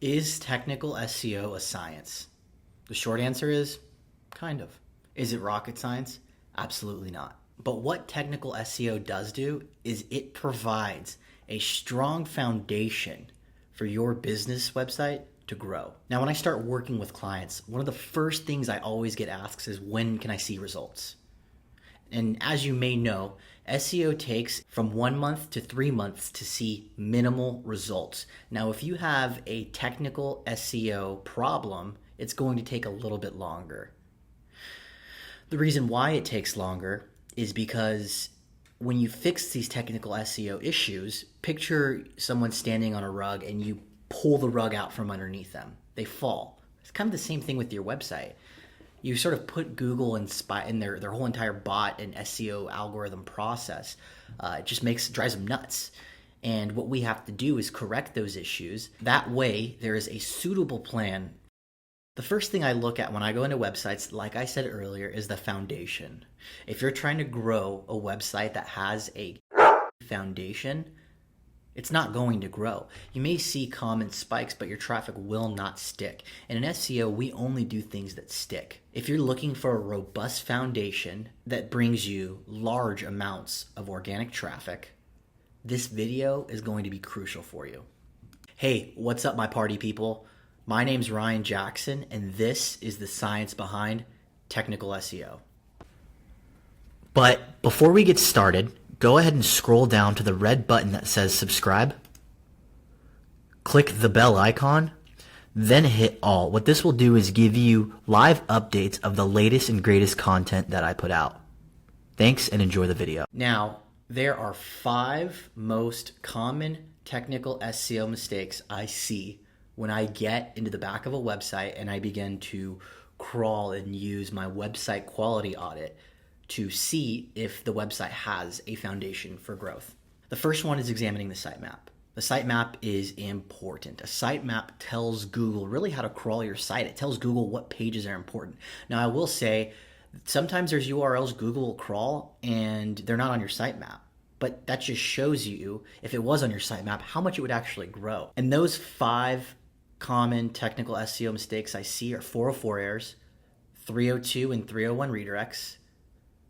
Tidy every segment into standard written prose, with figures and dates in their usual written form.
Is technical SEO a science? The short answer is kind of. Is it rocket science? Absolutely not. But what technical SEO does do is it provides a strong foundation for your business website to grow. Now, when I start working with clients, one of the first things I always get asked is, when can I see results? And as you may know, SEO takes from 1 month to 3 months to see minimal results. Now, if you have a technical SEO problem, it's going to take a little bit longer. The reason why it takes longer is because when you fix these technical SEO issues, picture someone standing on a rug and you pull the rug out from underneath them. They fall. It's kind of the same thing with your website. You sort of put Google in their whole entire bot and SEO algorithm process. It just drives them nuts. And what we have to do is correct those issues. That way, there is a suitable plan. The first thing I look at when I go into websites, like I said earlier, is the foundation. If you're trying to grow a website that has a foundation, it's not going to grow. You may see common spikes, but your traffic will not stick. And in SEO, we only do things that stick. If you're looking for a robust foundation that brings you large amounts of organic traffic, this video is going to be crucial for you. Hey, what's up, my party people? My name's Ryan Jackson, and this is the science behind technical SEO. But before we get started, go ahead and scroll down to the red button that says subscribe. Click the bell icon, then hit all. What this will do is give you live updates of the latest and greatest content that I put out. Thanks and enjoy the video. Now, there are 5 most common technical SEO mistakes I see when I get into the back of a website and I begin to crawl and use my website quality audit to see if the website has a foundation for growth. The first one is examining the sitemap. The sitemap is important. A sitemap tells Google really how to crawl your site. It tells Google what pages are important. Now, I will say, sometimes there's URLs Google will crawl and they're not on your sitemap. But that just shows you, if it was on your sitemap, how much it would actually grow. And those 5 common technical SEO mistakes I see are 404 errors, 302 and 301 redirects,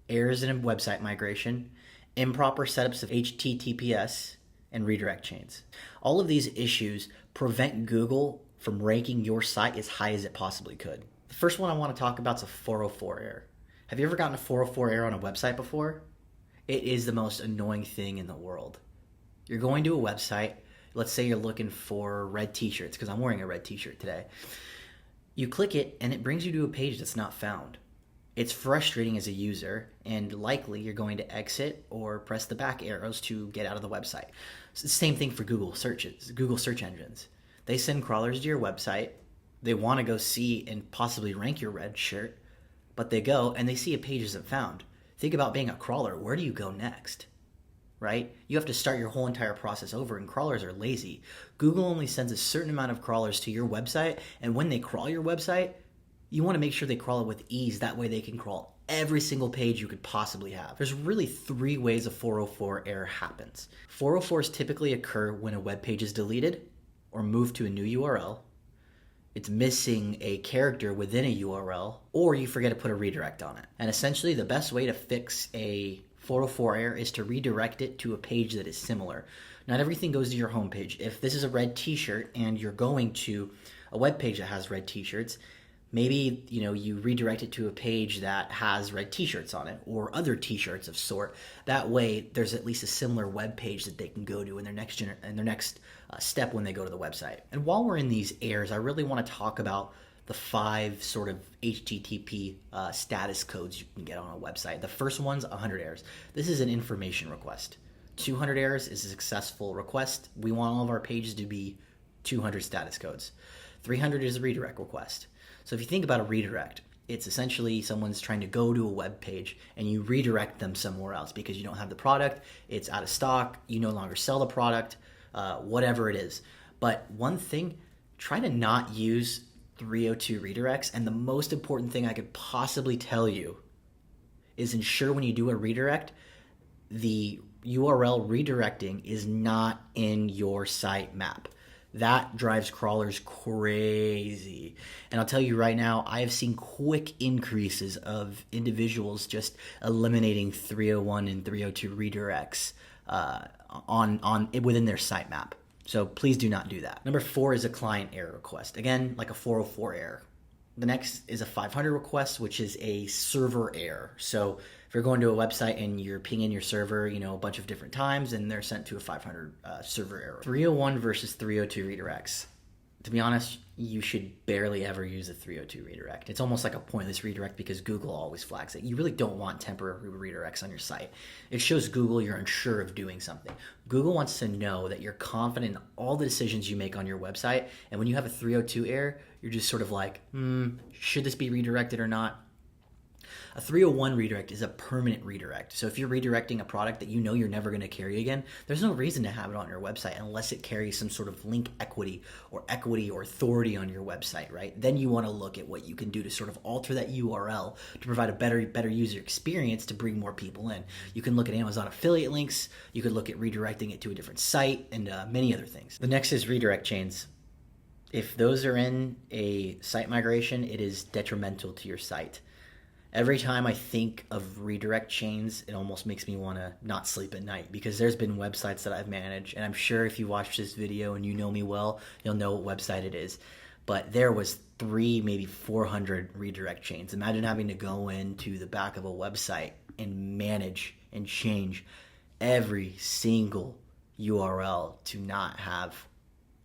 errors in website migration, improper setups of HTTPS, and redirect chains. All of these issues prevent Google from ranking your site as high as it possibly could. The first one I want to talk about is a 404 error. Have you ever gotten a 404 error on a website before? It is the most annoying thing in the world. You're going to a website, let's say you're looking for red t-shirts, because I'm wearing a red t-shirt today. You click it and it brings you to a page that's not found. It's frustrating as a user, and likely you're going to exit or press the back arrows to get out of the website. It's the same thing for Google searches, Google search engines. They send crawlers to your website. They want to go see and possibly rank your red shirt, but they go and they see a page isn't found. Think about being a crawler. Where do you go next? Right? You have to start your whole entire process over, and crawlers are lazy. Google only sends a certain amount of crawlers to your website, and when they crawl your website, you want to make sure they crawl it with ease. That way they can crawl every single page you could possibly have. There's really 3 ways a 404 error happens. 404s typically occur when a web page is deleted or moved to a new URL. It's missing a character within a URL, or you forget to put a redirect on it. And essentially, the best way to fix a 404 error is to redirect it to a page that is similar. Not everything goes to your homepage. If this is a red t-shirt and you're going to a web page that has red t-shirts, maybe you redirect it to a page that has red t-shirts on it or other t-shirts of sort. That way, there's at least a similar web page that they can go to in their next step when they go to the website. And while we're in these errors, I really want to talk about the 5 sort of HTTP status codes you can get on a website. The first one's 100 errors. This is an information request. 200 errors is a successful request. We want all of our pages to be 200 status codes. 300 is a redirect request. So if you think about a redirect, it's essentially someone's trying to go to a web page and you redirect them somewhere else because you don't have the product, it's out of stock, you no longer sell the product, whatever it is. But one thing, try to not use 302 redirects. And the most important thing I could possibly tell you is ensure when you do a redirect, the URL redirecting is not in your sitemap. That drives crawlers crazy. And I'll tell you right now, I have seen quick increases of individuals just eliminating 301 and 302 redirects on within their sitemap. So please do not do that. Number 4 is a client error request. Again, like a 404 error. The next is a 500 request, which is a server error. So if you're going to a website and you're pinging your server, a bunch of different times, and they're sent to a 500 server error. 301 versus 302 redirects. To be honest, you should barely ever use a 302 redirect. It's almost like a pointless redirect because Google always flags it. You really don't want temporary redirects on your site. It shows Google you're unsure of doing something. Google wants to know that you're confident in all the decisions you make on your website. And when you have a 302 error, you're just sort of like, should this be redirected or not? A 301 redirect is a permanent redirect. So if you're redirecting a product that you know you're never going to carry again, there's no reason to have it on your website unless it carries some sort of link equity or authority on your website, right? Then you want to look at what you can do to sort of alter that URL to provide a better user experience to bring more people in. You can look at Amazon affiliate links. You could look at redirecting it to a different site and many other things. The next is redirect chains. If those are in a site migration, it is detrimental to your site. Every time I think of redirect chains, it almost makes me want to not sleep at night because there's been websites that I've managed, and I'm sure if you watch this video and you know me well, you'll know what website it is. But there was 300, maybe 400 redirect chains. Imagine having to go into the back of a website and manage and change every single URL to not have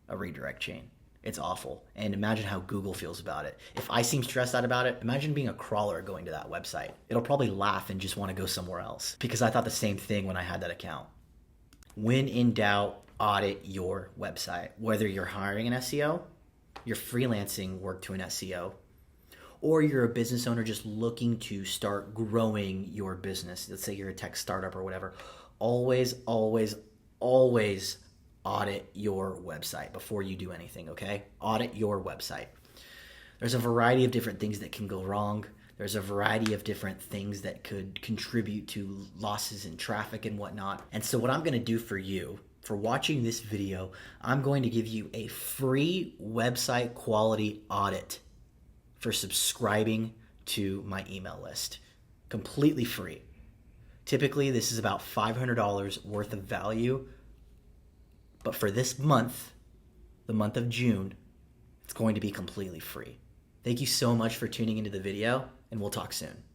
a redirect chain. It's awful. And imagine how Google feels about it. If I seem stressed out about it, imagine being a crawler going to that website. It'll probably laugh and just want to go somewhere else because I thought the same thing when I had that account. When in doubt, audit your website. Whether you're hiring an SEO, you're freelancing work to an SEO, or you're a business owner just looking to start growing your business. Let's say you're a tech startup or whatever. Always, always, always audit your website before you do anything, okay? Audit your website. There's a variety of different things that can go wrong. There's a variety of different things that could contribute to losses in traffic and whatnot. And so what I'm going to do for you, for watching this video, I'm going to give you a free website quality audit for subscribing to my email list. Completely free. Typically, this is about $500 worth of value. But for this month, the month of June, it's going to be completely free. Thank you so much for tuning into the video, and we'll talk soon.